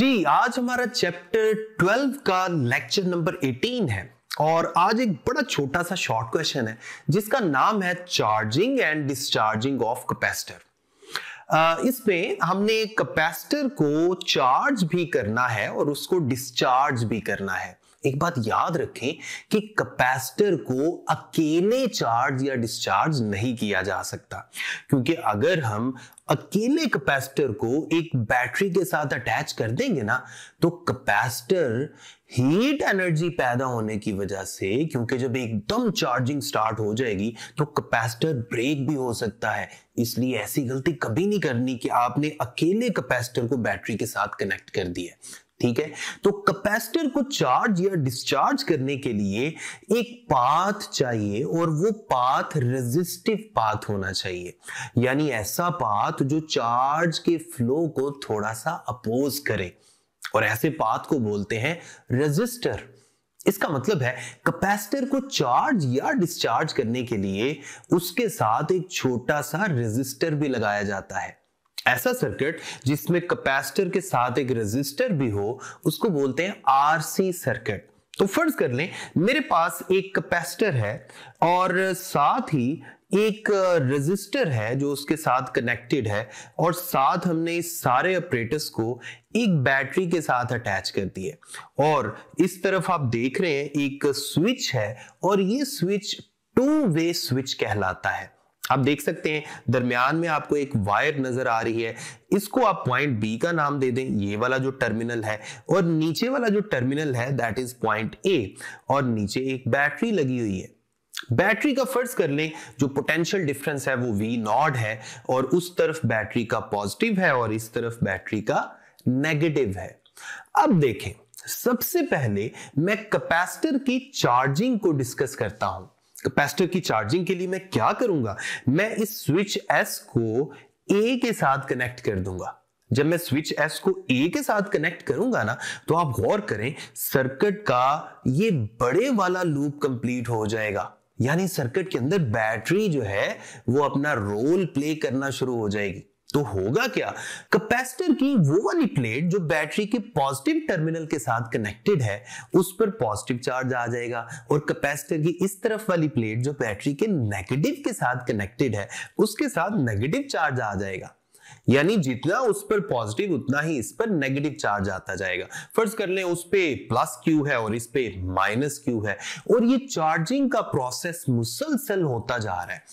जी आज हमारा चैप्टर 12 का लेक्चर नंबर 18 है और आज एक बड़ा छोटा सा शॉर्ट क्वेश्चन है जिसका नाम है charging and discharging of capacitor. इसमें हमने कैपेसिटर को चार्ज भी करना है और उसको डिस्चार्ज भी करना है। एक बात याद रखें कि कैपेसिटर को अकेले चार्ज या डिस्चार्ज नहीं किया जा सकता, क्योंकि अगर हम अकेले कैपेसिटर को एक बैटरी के साथ अटैच कर देंगे ना तो कैपेसिटर हीट एनर्जी पैदा होने की वजह से, क्योंकि जब एकदम चार्जिंग स्टार्ट हो जाएगी तो कैपेसिटर ब्रेक भी हो सकता है। इसलिए ऐसी गलती कभी नहीं करनी कि आपने अकेले कैपेसिटर को बैटरी के साथ कनेक्ट कर दिया। ठीक है, तो कैपेसिटर को चार्ज या डिस्चार्ज करने के लिए एक पाथ चाहिए और वो पाथ रेजिस्टिव पाथ होना चाहिए, यानी ऐसा पाथ जो चार्ज के फ्लो को थोड़ा सा अपोज करे, और ऐसे पाथ को बोलते हैं रेजिस्टर। इसका मतलब है कैपेसिटर को चार्ज या डिस्चार्ज करने के लिए उसके साथ एक छोटा सा रेजिस्टर भी लगाया जाता है। ऐसा सर्किट जिसमें कैपेसिटर के साथ एक रेजिस्टर भी हो उसको बोलते हैं आरसी सर्किट। तो फर्ज कर लें मेरे पास एक कैपेसिटर है और साथ ही एक रेजिस्टर है जो उसके साथ कनेक्टेड है, और साथ हमने इस सारे अपरेटस को एक बैटरी के साथ अटैच कर दिए, और इस तरफ आप देख रहे हैं एक स्विच है और ये स्विच टू वे स्विच कहलाता है। आप देख सकते हैं दरमियान में आपको एक वायर नजर आ रही है, इसको आप पॉइंट बी का नाम दे दें, ये वाला जो टर्मिनल है, और नीचे वाला जो टर्मिनल है दैट इज पॉइंट ए, और नीचे एक बैटरी लगी हुई है। बैटरी का फर्ज कर लें जो पोटेंशियल डिफरेंस है वो V नॉट है, और उस तरफ बैटरी का पॉजिटिव है और इस तरफ बैटरी का नेगेटिव है। अब देखें, सबसे पहले मैं कैपेसिटर की चार्जिंग को डिस्कस करता हूं। कैपेसिटर की चार्जिंग के लिए मैं क्या करूंगा, मैं इस स्विच S को A के साथ कनेक्ट कर दूंगा। जब मैं स्विच S को A के साथ कनेक्ट करूंगा ना तो आप गौर करें सर्किट का ये बड़े वाला लूप कंप्लीट हो जाएगा, यानी सर्किट के अंदर बैटरी जो है वो अपना रोल प्ले करना शुरू हो जाएगी। तो होगा क्या, कैपेसिटर की वो वाली प्लेट जो बैटरी के पॉजिटिव टर्मिनल के साथ कनेक्टेड है उस पर पॉजिटिव चार्ज आ जाएगा, और कैपेसिटर की इस तरफ वाली प्लेट जो बैटरी के नेगेटिव के साथ कनेक्टेड है उसके साथ नेगेटिव चार्ज आ जाएगा। यानी जितना उस पर पॉजिटिव उतना ही इस पर नेगेटिव चार्ज आता जाएगा। फर्ज कर लें उस पे प्लस क्यू है और इस पे माइनस क्यू है, और ये चार्जिंग का प्रोसेस मुसलसल होता जा रहा है।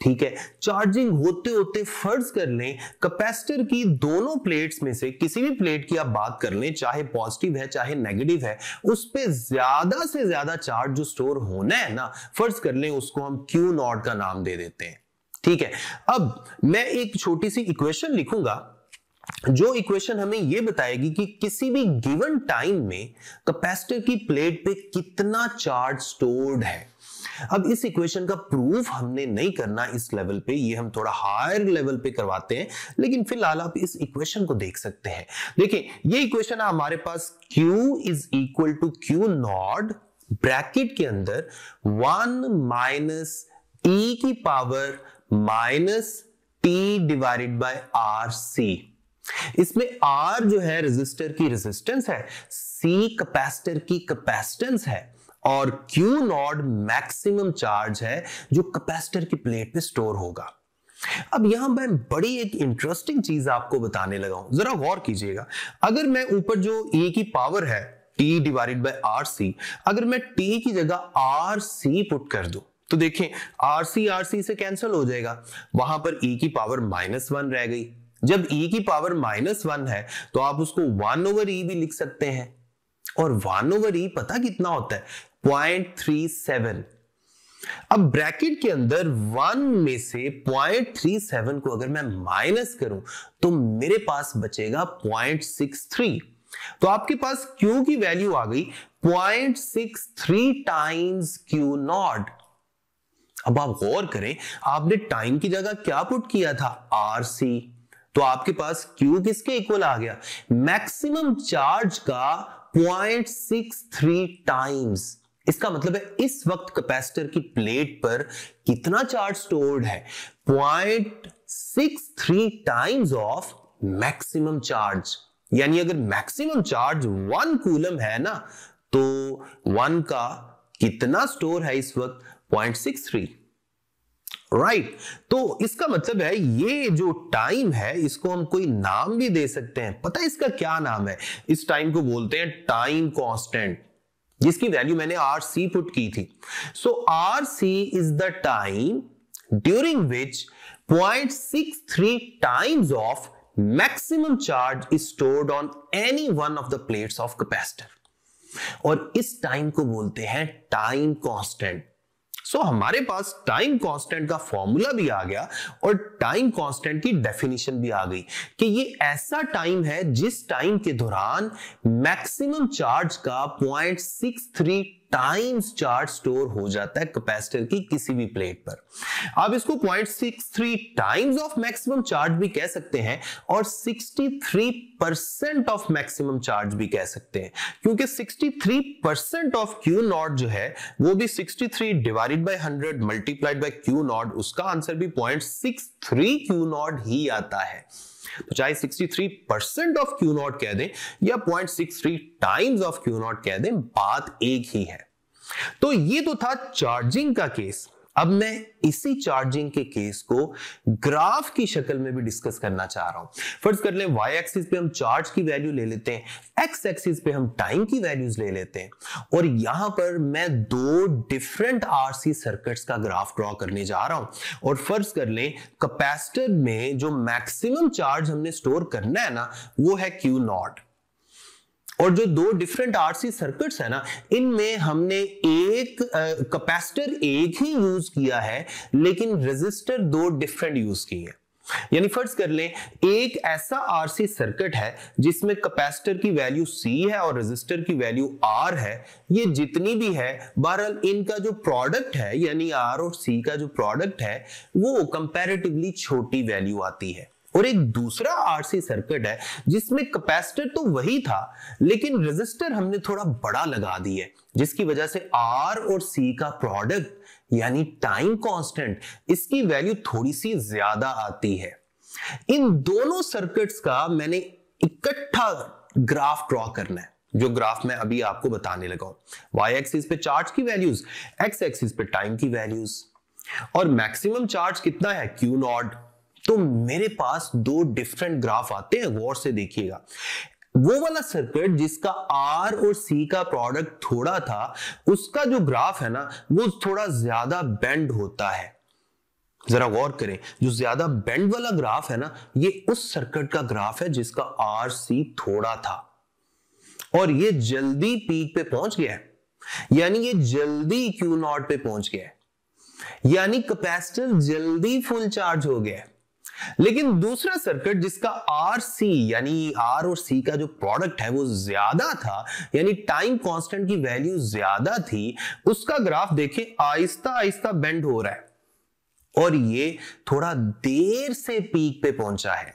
ठीक है, चार्जिंग होते होते फर्ज कर लें कैपेसिटर की दोनों प्लेट्स में से किसी भी प्लेट की आप बात कर लें, चाहे पॉजिटिव है चाहे नेगेटिव है, उस पे ज्यादा से ज्यादा चार्ज जो स्टोर होना है ना, फर्ज कर लें उसको हम क्यू नॉट का नाम दे देते हैं। ठीक है, अब मैं एक छोटी सी इक्वेशन लिखूंगा जो इक्वेशन हमें यह बताएगी कि किसी भी गिवन टाइम में कैपेसिटर की प्लेट पे कितना चार्ज स्टोर्ड है। अब इस इक्वेशन का प्रूफ हमने नहीं करना इस लेवल पे, ये हम थोड़ा हायर लेवल पे करवाते हैं, लेकिन फिलहाल आप इस इक्वेशन को देख सकते हैं। देखिए ये इक्वेशन है हमारे पास, Q is equal to Q not bracket के अंदर 1 माइनस e की power minus T divided by R C. इसमें R जो है रेजिस्टर की रेजिस्टेंस है, C कैपेसिटर की कैपेसिटेंस है, और Q नॉट मैक्सिमम चार्ज है जो कैपेसिटर की प्लेट पे स्टोर होगा। अब यहां मैं बड़ी एक इंटरेस्टिंग चीज आपको बताने लगा हूं, जरा गौर कीजिएगा। अगर मैं ऊपर जो E की पावर है T divided by R C, अगर मैं T की जगह आर सी पुट कर दूं तो देखें आरसी से कैंसिल हो जाएगा, वहां पर E की पावर -1 रह गई। जब E की पावर -1 है तो आप उसको 1/E भी लिख सकते हैं, और 1/E पता कितना होता है, 0.37। अब ब्रैकेट के अंदर 1 में से 0.37 को अगर मैं माइनस करूं तो मेरे पास बचेगा 0.63। तो आपके पास Q की वैल्यू आ गई 0.63 टाइम्स Q नॉट। अब आप गौर करें, आपने टाइम की जगह क्या पुट किया था, RC, तो आपके पास Q किसके इक्वल आ गया, मैक्सिमम चार्ज का 0.63 टाइम्स। इसका मतलब है इस वक्त कैपेसिटर की प्लेट पर कितना चार्ज स्टोर्ड है, 0.63 टाइम्स ऑफ मैक्सिमम चार्ज। यानी अगर मैक्सिमम चार्ज 1 कूलम है ना, तो 1 का कितना स्टोर है इस वक्त? 0.63, राइट। तो इसका मतलब है ये जो टाइम है इसको हम कोई नाम भी दे सकते हैं। पता है इसका क्या नाम है? इस टाइम को बोलते हैं टाइम कांस्टेंट, जिसकी वैल्यू मैंने RC पुट की थी। सो RC is the time during which 0.63 times of maximum charge is stored on any one of the plates of capacitor, और इस टाइम को बोलते हैं टाइम कांस्टेंट। सो हमारे पास टाइम कांस्टेंट का फॉर्मूला भी आ गया और टाइम कांस्टेंट की डेफिनेशन भी आ गई कि ये ऐसा टाइम है जिस टाइम के दौरान मैक्सिमम चार्ज का 0.63 टाइम्स चार्ज स्टोर हो जाता है कैपेसिटर की किसी भी प्लेट पर। आप इसको 0.63 टाइम्स ऑफ मैक्सिमम चार्ज भी कह सकते हैं और 63% ऑफ मैक्सिमम चार्ज भी कह सकते हैं, क्योंकि 63% ऑफ Q नॉट जो है वो भी 63 divided by 100 multiplied by Q not, उसका आंसर भी 0.63 Q नॉट ही आता है। तो चाहे 63% ऑफ Q नॉट कह दें या 0.63 टाइम्स ऑफ Q नॉट कह दें, बात एक ही है। तो ये तो था चार्जिंग का केस। अब मैं इसी चार्जिंग के केस को ग्राफ की शक्ल में भी डिस्कस करना चाह रहा हूं। फर्ज कर लें y एक्सिस पे हम चार्ज की वैल्यू ले लेते हैं, x एक्सिस पे हम टाइम की वैल्यूज ले लेते हैं, और यहां पर मैं 2 डिफरेंट RC सर्किट्स का ग्राफ ड्रॉ करने जा रहा हूं। और फर्ज कर लें कैपेसिटर में जो मैक्सिमम चार्ज हमने स्टोर करना है ना, वो है Q नॉट, और जो 2 डिफरेंट RC सर्किट्स है ना, इनमें हमने एक कैपेसिटर एक ही यूज किया है लेकिन रेजिस्टर 2 डिफरेंट यूज किए हैं। यानी फर्ज कर लें एक ऐसा RC सर्किट है जिसमें कैपेसिटर की वैल्यू C है और रेजिस्टर की वैल्यू R है। ये जितनी भी है बहरहाल इनका जो प्रोडक्ट है यानी R और C का जो प्रोडक्ट है वो कंपैरेटिवली छोटी वैल्यू आती है। और एक दूसरा RC सर्किट है जिसमें कैपेसिटर तो वही था लेकिन रेजिस्टर हमने थोड़ा बड़ा लगा दिया, जिसकी वजह से R और C का प्रोडक्ट यानी टाइम कांस्टेंट इसकी वैल्यू थोड़ी सी ज्यादा आती है। इन दोनों सर्किट्स का मैंने इकट्ठा ग्राफ ड्रॉ करना है, जो ग्राफ मैं अभी आपको बताने लगा हूं। y एक्सिस पे चार्ज की वैल्यूज, x एक्सिस पे टाइम की वैल्यूज, और मैक्सिमम चार्ज कितना है Q नॉट। तो मेरे पास 2 डिफरेंट ग्राफ आते हैं, गौर से देखिएगा। वो वाला सर्किट जिसका R और C का प्रोडक्ट थोड़ा था, उसका जो ग्राफ है ना वो थोड़ा ज्यादा बेंड होता है। जरा गौर करें, जो ज्यादा बेंड वाला ग्राफ है ना, ये उस सर्किट का ग्राफ है जिसका RC थोड़ा था और ये जल्दी पीक पे पहुंच गया है, यानी ये जल्दी Q नॉट पे पहुंच गया है, यानी कैपेसिटर जल्दी फुल चार्ज हो गया है। लेकिन दूसरा सर्किट जिसका RC यानी R और C का जो प्रोडक्ट है वो ज्यादा था, यानी टाइम कांस्टेंट की वैल्यू ज्यादा थी, उसका ग्राफ देखिए आहिस्ता आहिस्ता बेंड हो रहा है और ये थोड़ा देर से पीक पे पहुंचा है।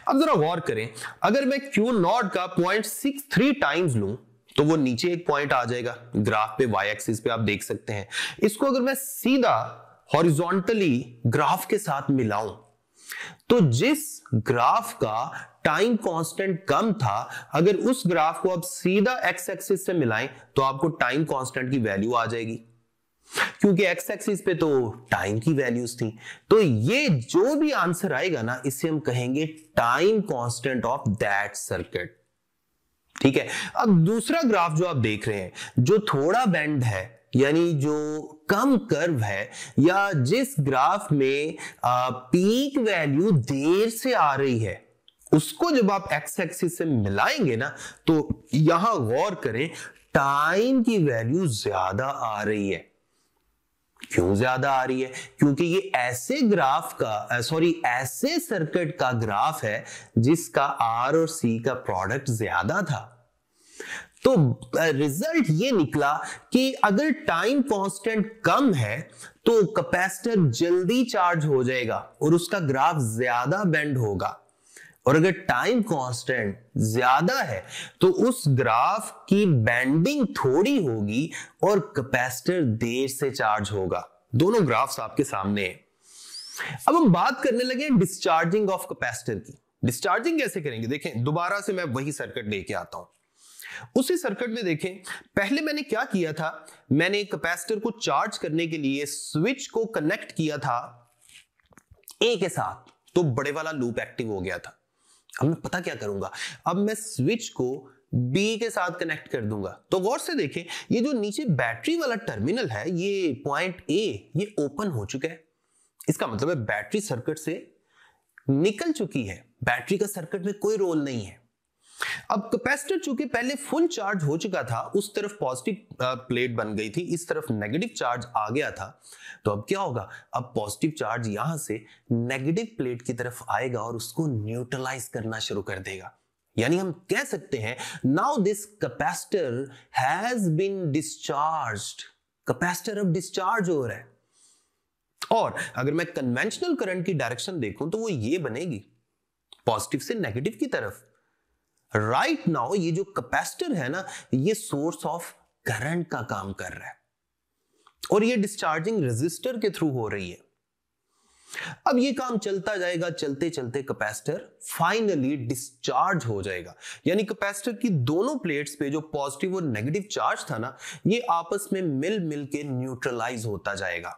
अब जरा गौर करें, अगर मैं Q नॉट का 0.63 टाइम्स लूं तो वो नीचे एक पॉइंट आ जाएगा ग्राफ पे, y एक्सिस पे आप देख सकते हैं। इसको अगर मैं सीधा हॉरिजॉन्टली ग्राफ के साथ मिलाऊं तो जिस ग्राफ का टाइम कांस्टेंट कम था, अगर उस ग्राफ को आप सीधा x एक्सिस से मिलाएं तो आपको टाइम कांस्टेंट की वैल्यू आ जाएगी, क्योंकि x एक्सिस पे तो टाइम की वैल्यूज थी। तो ये जो भी आंसर आएगा ना, इसे हम कहेंगे time constant of that circuit. ठीक है। अब दूसरा ग्राफ जो आप देख रहे हैं, जो थोड़ा बेंड है यानी जो कम कर्व है, या जिस ग्राफ में पीक वैल्यू देर से आ रही है, उसको जब आप एक्स एक्सिस से मिलाएंगे ना तो यहां गौर करें टाइम की वैल्यू ज्यादा आ रही है। क्यों ज्यादा आ रही है? क्योंकि ये ऐसे ग्राफ का ऐसे सर्किट का ग्राफ है जिसका R और C का प्रोडक्ट ज्यादा था। तो रिजल्ट ये निकला कि अगर टाइम कांस्टेंट कम है तो कैपेसिटर जल्दी चार्ज हो जाएगा और उसका ग्राफ ज्यादा बेंड होगा, और अगर टाइम कांस्टेंट ज्यादा है तो उस ग्राफ की बेंडिंग थोड़ी होगी और कैपेसिटर देर से चार्ज होगा। दोनों ग्राफ्स आपके सामने हैं। अब हम बात करने लगे डिस्चार्जिंग ऑफ कैपेसिटर की। डिस्चार्जिंग कैसे करेंगे? देखें, दोबारा से मैं वही सर्किट लेके आता हूं। उसी सर्किट में देखें, पहले मैंने क्या किया था, मैंने कैपेसिटर को चार्ज करने के लिए स्विच को कनेक्ट किया था ए के साथ, तो बड़े वाला लूप एक्टिव हो गया था। अब मैं पता क्या करूंगा, अब मैं स्विच को बी के साथ कनेक्ट कर दूंगा। तो गौर से देखें, ये जो नीचे बैटरी वाला टर्मिनल है, ये पॉइंट ए, ये ओपन हो चुका है। इसका मतलब है बैटरी सर्किट से निकल चुकी है, बैटरी का सर्किट में कोई रोल नहीं है। अब कैपेसिटर चूंकि पहले फुल चार्ज हो चुका था, उस तरफ पॉजिटिव प्लेट बन गई थी, इस तरफ नेगेटिव चार्ज आ गया था। तो अब क्या होगा, अब पॉजिटिव चार्ज यहां से नेगेटिव प्लेट की तरफ आएगा और उसको न्यूट्रलाइज करना शुरू कर देगा। यानी हम कह सकते हैं, now this capacitor has been discharged. Capacitor अब डिस्चार्ज हो रहा है। और अगर मैं कन्वेंशनल करंट की डायरेक्शन देखूं तो वो ये बनेगी, पॉजिटिव से नेगेटिव की तरफ। राइट नाउ ये जो कैपेसिटर है ना, ये सोर्स ऑफ करंट का काम कर रहा है और ये डिस्चार्जिंग रेजिस्टर के थ्रू हो रही है। अब ये काम चलता जाएगा, चलते चलते कैपेसिटर फाइनली डिस्चार्ज हो जाएगा। यानी कैपेसिटर की दोनों प्लेट्स पे जो पॉजिटिव और नेगेटिव चार्ज था ना, ये आपस में मिल मिल के न्यूट्रलाइज होता जाएगा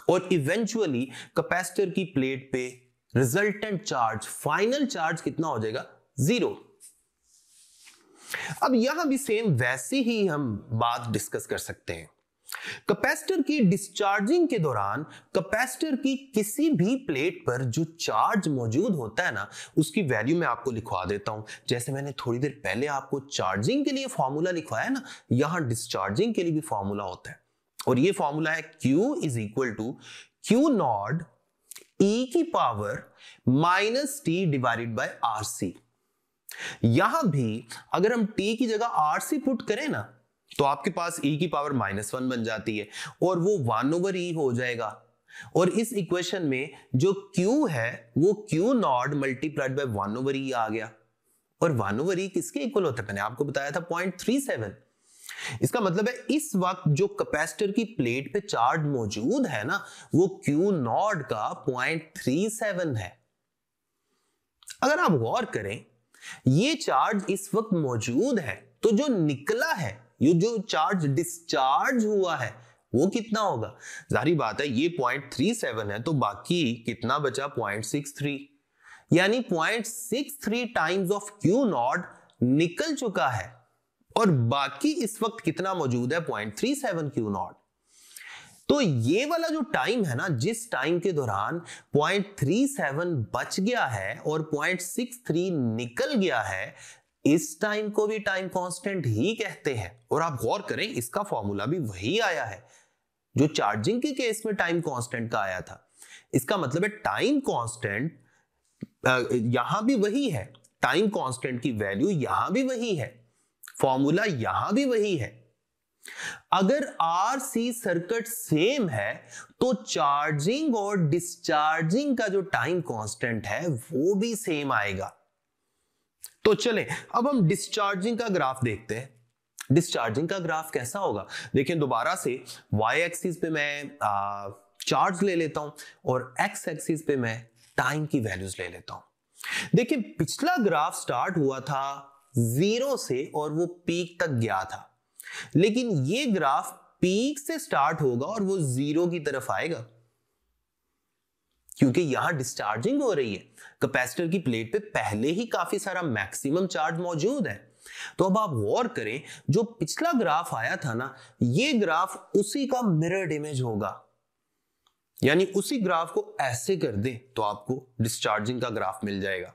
और इवेंचुअली कैपेसिटर की प्लेट पे रिजल्टेंट चार्ज, फाइनल चार्ज कितना हो जाएगा? 0। अब यहां भी सेम वैसे ही हम बात डिस्कस कर सकते हैं। कैपेसिटर की डिस्चार्जिंग के दौरान कैपेसिटर की किसी भी प्लेट पर जो चार्ज मौजूद होता है ना, उसकी वैल्यू मैं आपको लिखवा देता हूं। जैसे मैंने थोड़ी देर पहले आपको चार्जिंग के लिए फॉर्मूला लिखवाया ना, यहां डिस्चार्जिंग के लिए भी फॉर्मूला होता है और ये फॉर्मूला है Q is equal to Q not E की power minus T divided by RC। यहां भी अगर हम T की जगह RC पुट करें ना, तो आपके पास E की पावर -1 बन जाती है और वो 1/E हो जाएगा। और इस इक्वेशन में जो Q है वो Q not multiplied by 1/E आ गया। और 1/E किसके इक्वल होता है? मैंने आपको बताया था 0.37। इसका मतलब है इस वक्त जो कैपेसिटर की प्लेट पे चार्ज मौजूद है ना, वो Q नॉट का 0.37 है। अगर आप गौर करें, ये चार्ज इस वक्त मौजूद है, तो जो निकला है, ये जो चार्ज डिस्चार्ज हुआ है, वो कितना होगा? जाहिर बात है ये 0.37 है, तो बाकी कितना बचा? 0.63। यानी 0.63 टाइम्स ऑफ Q नॉट निकल चुका है और बाकी इस वक्त कितना मौजूद है? 0.37 Q नॉट। तो ये वाला जो टाइम है ना, जिस टाइम के दौरान 0.37 बच गया है और 0.63 निकल गया है, इस टाइम को भी टाइम कांस्टेंट ही कहते हैं। और आप गौर करें, इसका फॉर्मूला भी वही आया है जो चार्जिंग के केस में टाइम कांस्टेंट का आया था। इसका मतलब है टाइम कांस्टेंट यहां भी वही है, टाइम कांस्टेंट की वैल्यू यहां भी वही है, फॉर्मूला यहां भी वही है। अगर RC सर्किट सेम है तो चार्जिंग और डिस्चार्जिंग का जो टाइम कांस्टेंट है वो भी सेम आएगा। तो चलें अब हम डिस्चार्जिंग का ग्राफ देखते हैं। डिस्चार्जिंग का ग्राफ कैसा होगा? देखिए, दोबारा से y एक्सिस पे मैं चार्ज ले लेता हूं और x एक्सिस पे मैं टाइम की वैल्यूज ले लेता हूं। देखिए, पिछला ग्राफ स्टार्ट हुआ था 0 से और वो पीक तक गया था, लेकिन ये ग्राफ पीक से स्टार्ट होगा और वो 0 की तरफ आएगा, क्योंकि यहां डिस्चार्जिंग हो रही है। कैपेसिटर की प्लेट पे पहले ही काफी सारा मैक्सिमम चार्ज मौजूद है। तो अब आप गौर करें, जो पिछला ग्राफ आया था ना, ये ग्राफ उसी का मिरर्ड इमेज होगा। यानी उसी ग्राफ को ऐसे कर दे तो आपको डिस्चार्जिंग का ग्राफ मिल जाएगा।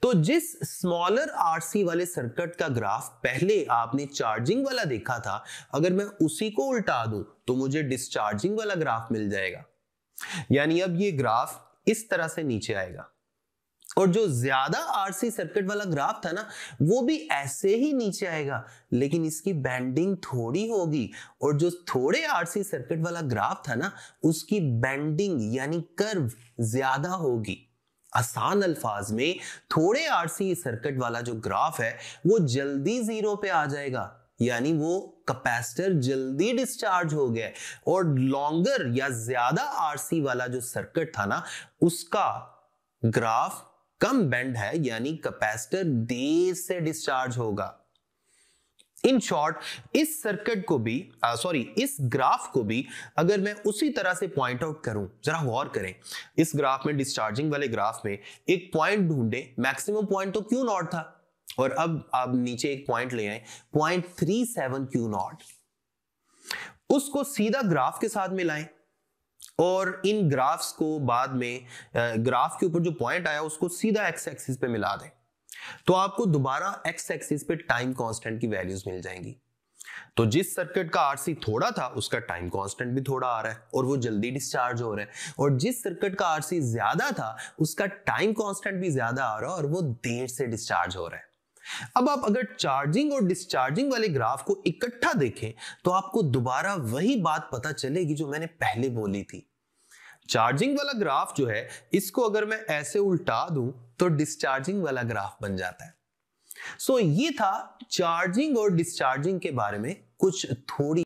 तो जिस स्मॉलर RC वाले सर्किट का ग्राफ पहले आपने चार्जिंग वाला देखा था, अगर मैं उसी को उल्टा दूं तो मुझे डिस्चार्जिंग वाला ग्राफ मिल जाएगा। यानी अब ये ग्राफ इस तरह से नीचे आएगा और जो ज्यादा RC सर्किट वाला ग्राफ था ना, वो भी ऐसे ही नीचे आएगा, लेकिन इसकी बेंडिंग थोड़ी होगी। और जो थोड़े RC सर्किट वाला ग्राफ था ना, उसकी बेंडिंग यानी कर्व ज्यादा होगी। आसान अल्फाज में, थोड़े RC सर्किट वाला जो ग्राफ है वो जल्दी 0 पे आ जाएगा, यानी वो कैपेसिटर जल्दी डिस्चार्ज हो गया। और लॉन्गर या ज्यादा RC वाला जो सर्किट था ना, उसका ग्राफ कम बेंड है, यानी कैपेसिटर देर से डिस्चार्ज होगा। इन शॉर्ट, इस सर्किट को भी इस ग्राफ को भी अगर मैं उसी तरह से पॉइंट आउट करूं, जरा गौर करें, इस ग्राफ में, डिस्चार्जिंग वाले ग्राफ में एक पॉइंट ढूंढे, मैक्सिमम पॉइंट तो क्यू नॉट था, और अब आप नीचे एक पॉइंट ले आए 0.37 क्यू नॉट, उसको सीधा ग्राफ के साथ मिलाएं और इन ग्राफ्स को बाद में ग्राफ के ऊपर जो पॉइंट आया उसको सीधा एक्स एक्सिस पे मिला दें, तो आपको दोबारा एक्स एक्सिस पे टाइम कांस्टेंट की वैल्यूज मिल जाएंगी। तो जिस सर्किट का आरसी थोड़ा था उसका टाइम कांस्टेंट भी थोड़ा आ रहा है और वो जल्दी डिस्चार्ज हो रहा है, और जिस सर्किट का आरसी ज्यादा था उसका टाइम कांस्टेंट भी ज्यादा आ रहा है और वो देर से डिस्चार्ज हो रहा है। अब आप अगर चार्जिंग और डिस्चार्जिंग वाले ग्राफ को इकट्ठा देखें तो आपको दोबारा वही बात पता चलेगी जो मैंने पहले बोली थी। चार्जिंग वाला ग्राफ जो है, इसको अगर मैं ऐसे उल्टा दूं तो डिस्चार्जिंग वाला ग्राफ बन जाता है। सो ये था चार्जिंग और डिस्चार्जिंग के बारे में कुछ थोड़ी